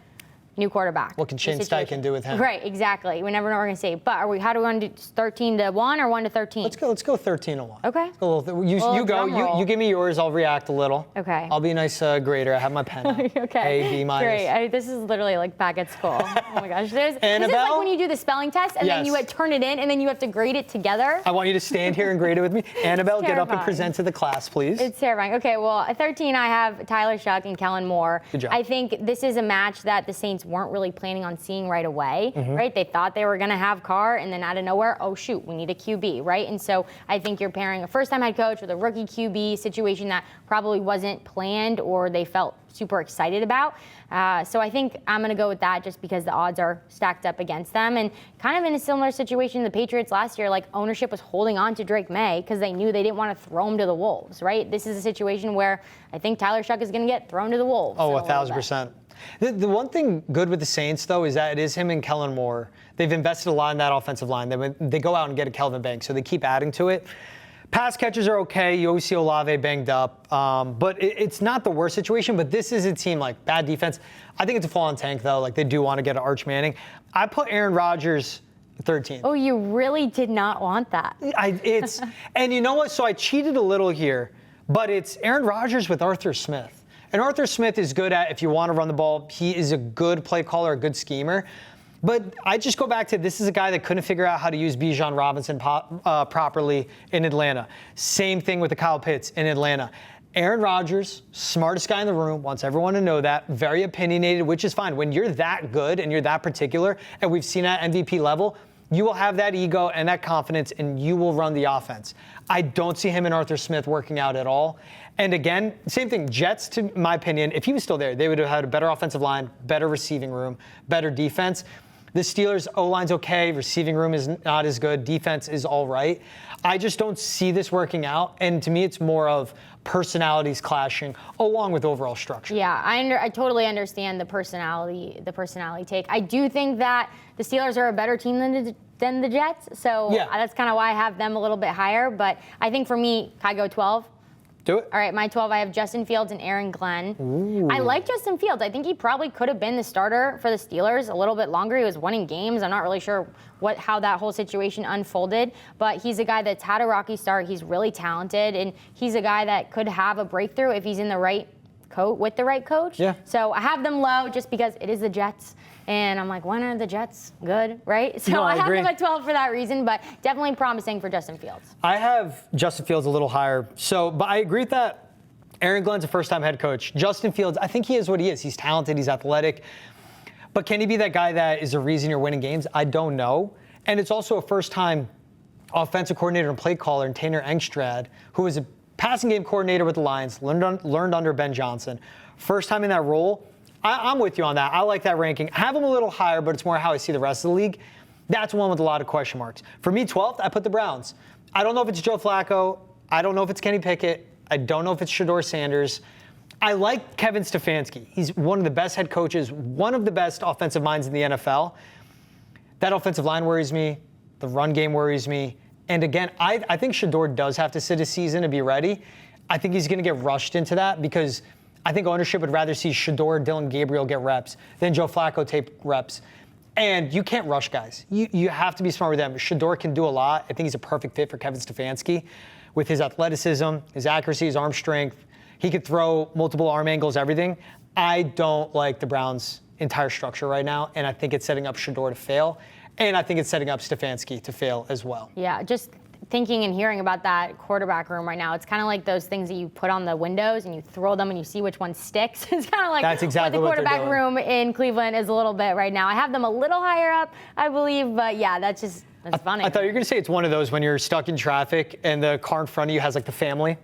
new quarterback. What can Shane Steichen do with him? Right, exactly. We never know what we're going to say. But how do we want to do 13 to 1 or 1 to 13? Let's go 13 to 1. Okay. You go. You give me yours. I'll react a little. Okay. I'll be a nice grader. I have my pen. Okay. A, B minus. Great. This is literally like back at school. Oh my gosh. This is like when you do the spelling test and then you turn it in and then you have to grade it together. I want you to stand here and grade it with me. Annabelle, get up and terrifying. present to the class, please. It's terrifying. Okay, well, at 13, I have Tyler Shuck and Kellen Moore. Good job. I think this is a match that the Saints weren't really planning on seeing right away, right? They thought they were going to have Carr, and then out of nowhere, oh shoot, we need a QB, right? And so I think you're pairing a first-time head coach with a rookie QB situation that probably wasn't planned or they felt super excited about. So I think I'm going to go with that just because the odds are stacked up against them. And kind of in a similar situation to the Patriots last year, like ownership was holding on to Drake May because they knew they didn't want to throw him to the Wolves, right? This is a situation where I think Tyler Shuck is going to get thrown to the Wolves. Oh, 1,000%. The one thing good with the Saints, though, is that it is him and Kellen Moore. They've invested a lot in that offensive line. They go out and get a Kelvin Banks, so they keep adding to it. Pass catchers are okay. You always see Olave banged up. But it's not the worst situation. But this is a team, like, bad defense. I think it's a fallen tank, though. Like, they do want to get an Arch Manning. I put Aaron Rodgers 13th. Oh, you really did not want that. And you know what? So I cheated a little here. But it's Aaron Rodgers with Arthur Smith. And Arthur Smith is good at, if you want to run the ball, he is a good play caller, a good schemer. But I just go back to this is a guy that couldn't figure out how to use Bijan Robinson properly in Atlanta. Same thing with the Kyle Pitts in Atlanta. Aaron Rodgers, smartest guy in the room, wants everyone to know that. Very opinionated, which is fine. When you're that good and you're that particular, and we've seen at MVP level, you will have that ego and that confidence, and you will run the offense. I don't see him and Arthur Smith working out at all. And again, same thing, Jets, to my opinion, if he was still there, they would have had a better offensive line, better receiving room, better defense. The Steelers' O-line's okay, receiving room is not as good, defense is all right. I just don't see this working out, and to me it's more of personalities clashing along with overall structure. Yeah, I totally understand the personality take. I do think that the Steelers are a better team than the Jets, so that's kind of why I have them a little bit higher, but I think for me, can I go 12? Do it. All right, my 12, I have Justin Fields and Aaron Glenn. Ooh. I like Justin Fields. I think he probably could have been the starter for the Steelers a little bit longer. He was winning games. I'm not really sure how that whole situation unfolded, but he's a guy that's had a rocky start. He's really talented, and he's a guy that could have a breakthrough if he's in the right with the right coach. Yeah. So I have them low just because it is the Jets. And I'm like, when are the Jets good, right? So I have them at 12 for that reason, but definitely promising for Justin Fields. I have Justin Fields a little higher. But I agree with that. Aaron Glenn's a first-time head coach. Justin Fields, I think he is what he is. He's talented. He's athletic. But can he be that guy that is the reason you're winning games? I don't know. And it's also a first-time offensive coordinator and play caller in Tanner Engstrad, who was a passing game coordinator with the Lions, learned under Ben Johnson. First time in that role. I'm with you on that. I like that ranking. I have them a little higher, but it's more how I see the rest of the league. That's one with a lot of question marks. For me, 12th, I put the Browns. I don't know if it's Joe Flacco. I don't know if it's Kenny Pickett. I don't know if it's Shedeur Sanders. I like Kevin Stefanski. He's one of the best head coaches, one of the best offensive minds in the NFL. That offensive line worries me. The run game worries me. And again, I think Shedeur does have to sit a season to be ready. I think he's going to get rushed into that because I think ownership would rather see Shedeur, Dylan Gabriel get reps than Joe Flacco take reps. And you can't rush guys. You have to be smart with them. Shedeur can do a lot. I think he's a perfect fit for Kevin Stefanski with his athleticism, his accuracy, his arm strength. He could throw multiple arm angles, everything. I don't like the Browns' entire structure right now, and I think it's setting up Shedeur to fail. And I think it's setting up Stefanski to fail as well. Yeah, just thinking and hearing about that quarterback room right now, it's kind of like those things that you put on the windows and you throw them and you see which one sticks. It's kind of like that's exactly what the quarterback room in Cleveland is a little bit right now. I have them a little higher up, I believe, but yeah, that's funny. I thought you were going to say it's one of those when you're stuck in traffic and the car in front of you has like the family.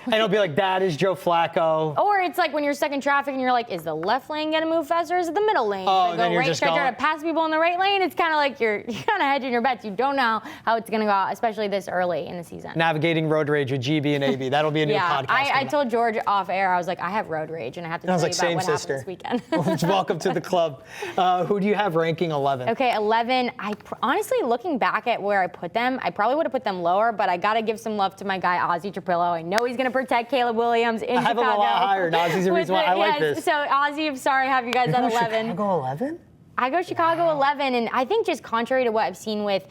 And it'll be like, that is Joe Flacco. Or it's like when you're stuck in traffic and you're like, is the left lane going to move faster or is it the middle lane? Oh, then you're just trying to pass people in the right lane. It's kind of like you're kind of hedging your bets. You don't know how it's going to go out, especially this early in the season. Navigating road rage with GB and AB. That'll be a new podcast. I told George off air, I was like, I have road rage, and I have to tell you about what happened this weekend. Welcome to the club. Who do you have ranking 11? Okay, 11. Honestly, looking back at where I put them, I probably would have put them lower, but I got to give some love to my guy, Ozzie Trapillo. I know he's going to protect Caleb Williams in Chicago. I have him a lot higher, and Ozzie's the reason why I like this. So, Ozzie, I'm sorry I have you guys at 11. Chicago 11? I go Chicago 11, and I think just contrary to what I've seen with,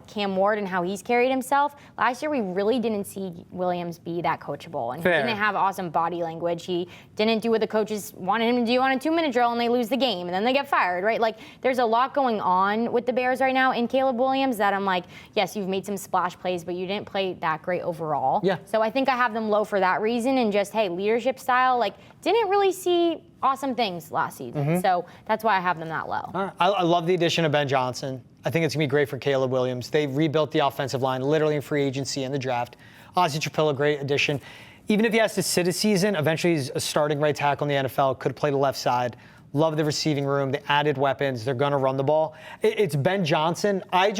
Cam Ward and how he's carried himself, last year we really didn't see Williams be that coachable, and Fair. He didn't have awesome body language. He didn't do what the coaches wanted him to do on a 2-minute drill, and they lose the game, and then they get fired, right? Like, there's a lot going on with the Bears right now in Caleb Williams that I'm like, yes, you've made some splash plays, but you didn't play that great overall. Yeah. So I think I have them low for that reason, and just, hey, leadership style, like, didn't really see awesome things last season. So that's why I have them that low. All right. I love the addition of Ben Johnson. I think it's going to be great for Caleb Williams. They rebuilt the offensive line literally in free agency and the draft. Ozzie Trapilla, great addition. Even if he has to sit a season, eventually he's a starting right tackle in the NFL, could play the left side. Love the receiving room, the added weapons. They're going to run the ball. It's Ben Johnson. I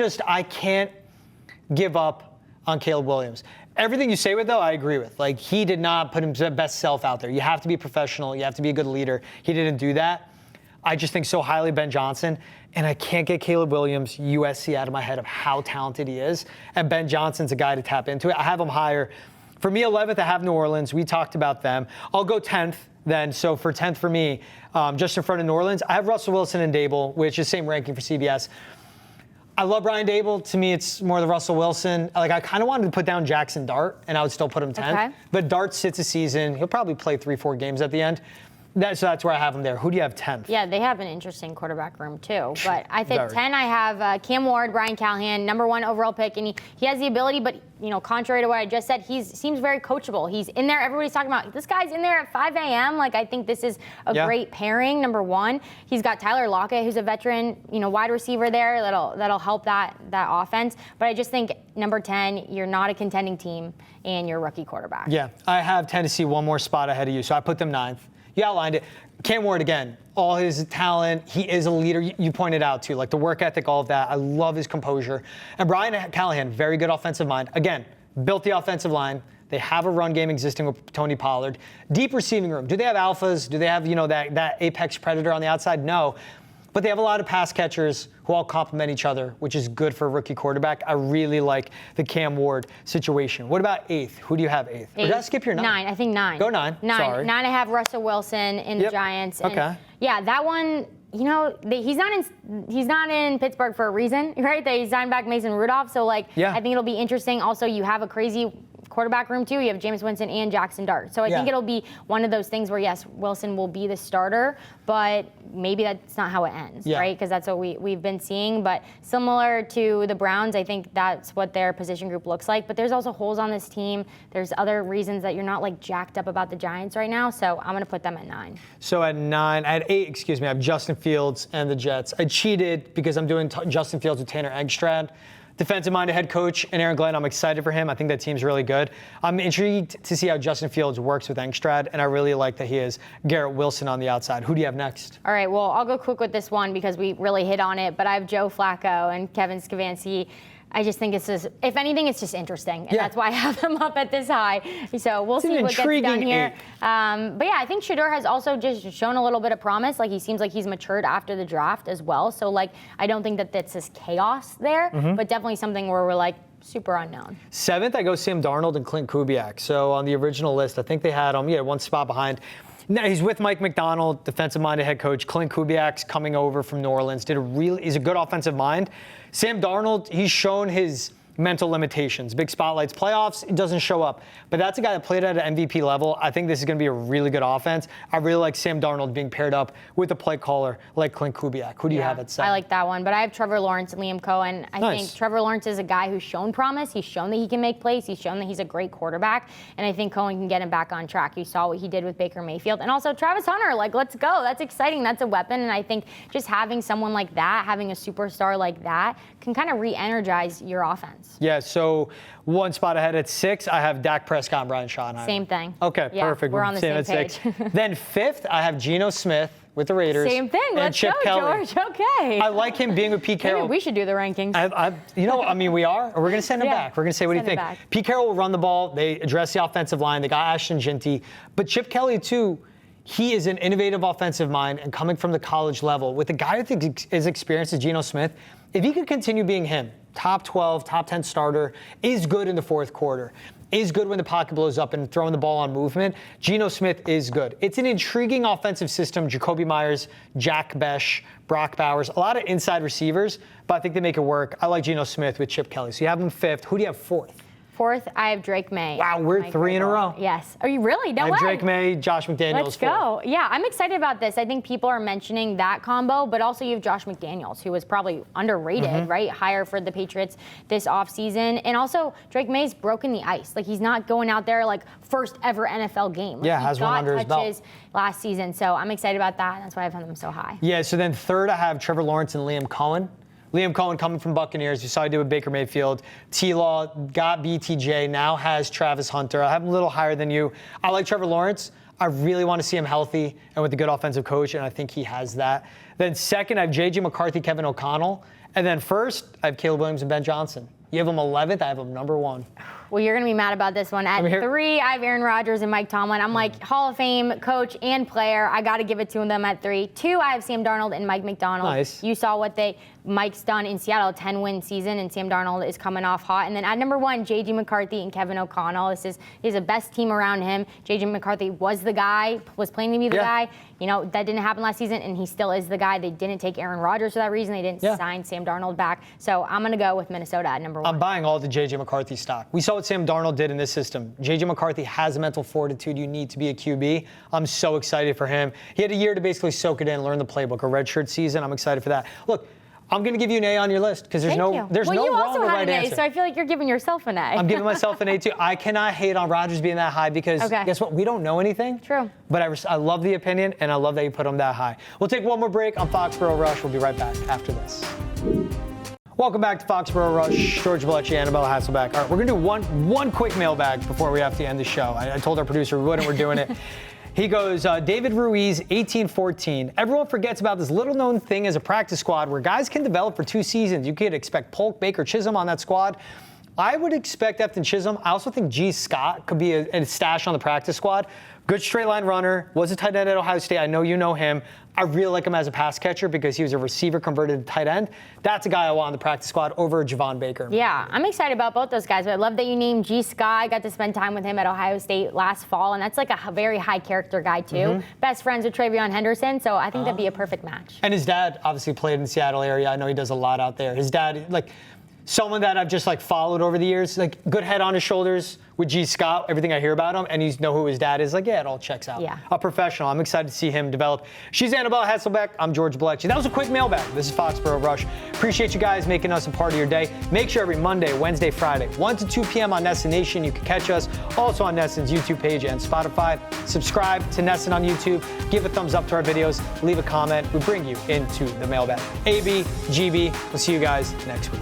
can't give up on Caleb Williams. Everything you say with, though, I agree with. Like, he did not put his best self out there. You have to be professional. You have to be a good leader. He didn't do that. I just think so highly of Ben Johnson, and I can't get Caleb Williams, USC, out of my head of how talented he is. And Ben Johnson's a guy to tap into it. I have him higher. For me, 11th, I have New Orleans. We talked about them. I'll go 10th then. So for 10th for me, just in front of New Orleans, I have Russell Wilson and Dable, which is same ranking for CBS. I love Brian Dable. To me, it's more the Russell Wilson. Like, I kind of wanted to put down Jackson Dart, and I would still put him 10th. Okay. But Dart sits a season. He'll probably play 3-4 games at the end. So that's where I have him there. Who do you have 10th? Yeah, they have an interesting quarterback room too. But I think Very. 10, I have Cam Ward, Brian Callahan, #1 overall pick, and he has the ability. But contrary to what I just said, he seems very coachable. He's in there. Everybody's talking about this guy's in there at 5 a.m. Like, I think this is a great pairing. #1, he's got Tyler Lockett, who's a veteran, wide receiver there that'll help that offense. But I just think 10, you're not a contending team, and you're a rookie quarterback. Yeah, I have Tennessee one more spot ahead of you, so I put them 9th. You outlined it. Cam Ward, again, all his talent, he is a leader. You pointed out, too, like the work ethic, all of that. I love his composure. And Brian Callahan, very good offensive mind. Again, built the offensive line. They have a run game existing with Tony Pollard. Deep receiving room. Do they have alphas? Do they have, that apex predator on the outside? No. But they have a lot of pass catchers who all complement each other, which is good for a rookie quarterback. I really like the Cam Ward situation. What about 8th? Who do you have 8th? Or did I skip your 9? 9. I think 9. Go 9. 9. Sorry. 9, I have Russell Wilson in the Giants. And Okay. Yeah, that one, he's not in Pittsburgh for a reason, right? They signed back Mason Rudolph. So, I think it'll be interesting. Also, you have a crazy quarterback room too. You have Jameis Winston and Jackson Dart. So I think it'll be one of those things where, yes, Wilson will be the starter, but maybe that's not how it ends, right? Because that's what we've been seeing. But similar to the Browns, I think that's what their position group looks like. But there's also holes on this team. There's other reasons that you're not jacked up about the Giants right now. So I'm going to put them at 9. So at 9, at 8, I have Justin Fields and the Jets. I cheated because I'm doing Justin Fields with Tanner Eggstrad. Defensive-minded head coach, and Aaron Glenn, I'm excited for him. I think that team's really good. I'm intrigued to see how Justin Fields works with Engstrad, and I really like that he has Garrett Wilson on the outside. Who do you have next? All right, well, I'll go quick with this one because we really hit on it, but I have Joe Flacco and Kevin Stefanski. I just think it's just, if anything, it's just interesting, and that's why I have them up at this high. So we'll see what gets done here. But yeah, I think Shedeur has also just shown a little bit of promise. He seems like he's matured after the draft as well. So I don't think that that's just chaos there, but definitely something where we're super unknown. 7th, I go Sam Darnold and Clint Kubiak. So on the original list, I think they had him, one spot behind. Now, he's with Mike McDonald, defensive-minded head coach. Clint Kubiak's coming over from New Orleans. He's a good offensive mind. Sam Darnold, he's shown his mental limitations. Big spotlights, playoffs, it doesn't show up. But that's a guy that played at an MVP level. I think this is going to be a really good offense. I really like Sam Darnold being paired up with a play caller like Clint Kubiak. Who do you have at 7? I like that one, but I have Trevor Lawrence and Liam Cohen. I think Trevor Lawrence is a guy who's shown promise. He's shown that he can make plays. He's shown that he's a great quarterback, and I think Cohen can get him back on track. You saw what he did with Baker Mayfield. And also Travis Hunter, let's go. That's exciting. That's a weapon, and I think just having someone like that, having a superstar like that, can kind of re-energize your offense. Yeah, so one spot ahead at 6, I have Dak Prescott and Brian Schottenheimer. Same thing. Okay, yeah, perfect. We're on the same at page. 6. Then 5th, I have Geno Smith with the Raiders. Same thing. And Let's Chip go, Kelly. George. Okay. I like him being with Pete Carroll. Maybe we should do the rankings. We are. Or we're going to send him back. We're going to say, what do you think? Pete Carroll will run the ball. They address the offensive line. They got Ashton Ginty. But Chip Kelly, too, he is an innovative offensive mind, and coming from the college level, with a guy with as experienced as Geno Smith, if he could continue being him, top 12, top 10 starter, is good in the fourth quarter, is good when the pocket blows up and throwing the ball on movement, Geno Smith is good. It's an intriguing offensive system. Jacoby Myers, Jack Besh, Brock Bowers, a lot of inside receivers, but I think they make it work. I like Geno Smith with Chip Kelly. So you have him 5th. Who do you have 4th? Fourth, I have Drake May. Wow, we're Mike 3 in a Vrabel. row. Yes. Are you really? No I have way. Drake May, Josh McDaniels. Let's go. Yeah, I'm excited about this. I think people are mentioning that combo, but also you have Josh McDaniels, who was probably underrated, right? Hire for the Patriots this offseason. And also, Drake May's broken the ice. Like, he's not going out there like first ever NFL game. Like, Yeah, he has one got under his belt. touches last season, so I'm excited about that. That's why I've had them so high. Yeah, so then third, I have Trevor Lawrence and Liam Cohen. Liam Cohen coming from Buccaneers. You saw I did with Baker Mayfield. T-Law got BTJ, now has Travis Hunter. I have him a little higher than you. I like Trevor Lawrence. I really want to see him healthy and with a good offensive coach, and I think he has that. Then second, I have J.J. McCarthy, Kevin O'Connell. And then first, I have Caleb Williams and Ben Johnson. You have them 11th, I have them number 1. Well, you're going to be mad about this one. At 3, I have Aaron Rodgers and Mike Tomlin. I'm like, Hall of Fame coach and player. I got to give it to them at 3. 2, I have Sam Darnold and Mike McDonald. Nice. You saw what Mike's done in Seattle, 10-win season, and Sam Darnold is coming off hot. And then at number 1, J.J. McCarthy and Kevin O'Connell. He's the best team around him. J.J. McCarthy was the guy, was planning to be the guy. You know, that didn't happen last season, and he still is the guy. They didn't take Aaron Rodgers for that reason. They didn't sign Sam Darnold back. So I'm going to go with Minnesota at number 1. I'm buying all the J.J. McCarthy stock. We saw what Sam Darnold did in this system. J.J. McCarthy has the mental fortitude you need to be a QB. I'm so excited for him. He had a year to basically soak it in, learn the playbook, a redshirt season. I'm excited for that. Look, I'm going to give you an A on your list because there's no wrong or right answer. So I feel like you're giving yourself an A. I'm giving myself an A too. I cannot hate on Rodgers being that high because guess what? We don't know anything. True. But I love the opinion, and I love that you put him that high. We'll take one more break on Foxborough Rush. We'll be right back after this. Welcome back to Foxborough Rush. George Balekji, Annabelle Hasselbeck. All right, we're going to do one quick mailbag before we have to end the show. I told our producer we wouldn't. We're doing it. He goes, David Ruiz, 1814. Everyone forgets about this little-known thing as a practice squad where guys can develop for 2 seasons. You could expect Polk, Baker, Chisholm on that squad. I would expect Efton Chisholm. I also think G. Scott could be a stash on the practice squad. Good straight line runner, was a tight end at Ohio State. I know you know him. I really like him as a pass catcher because he was a receiver converted to tight end. That's a guy I want on the practice squad over Javon Baker. Yeah, I'm excited about both those guys. But I love that you named G. Scott. I got to spend time with him at Ohio State last fall, and that's like a very high character guy too. Best friends with Travion Henderson, so I think that'd be a perfect match. And his dad obviously played in the Seattle area. I know he does a lot out there. His dad, like, someone that I've just like followed over the years, like good head on his shoulders with G. Scott, everything I hear about him, and you know who his dad is, like, yeah, it all checks out. Yeah. A professional. I'm excited to see him develop. She's Annabelle Hasselbeck. I'm George Balekji. That was a quick mailbag. This is Foxborough Rush. Appreciate you guys making us a part of your day. Make sure every Monday, Wednesday, Friday, 1 to 2 p.m. on Nesson Nation. You can catch us also on Nesson's YouTube page and Spotify. Subscribe to Nesson on YouTube. Give a thumbs up to our videos. Leave a comment. We bring you into the mailbag. AB, GB. We'll see you guys next week.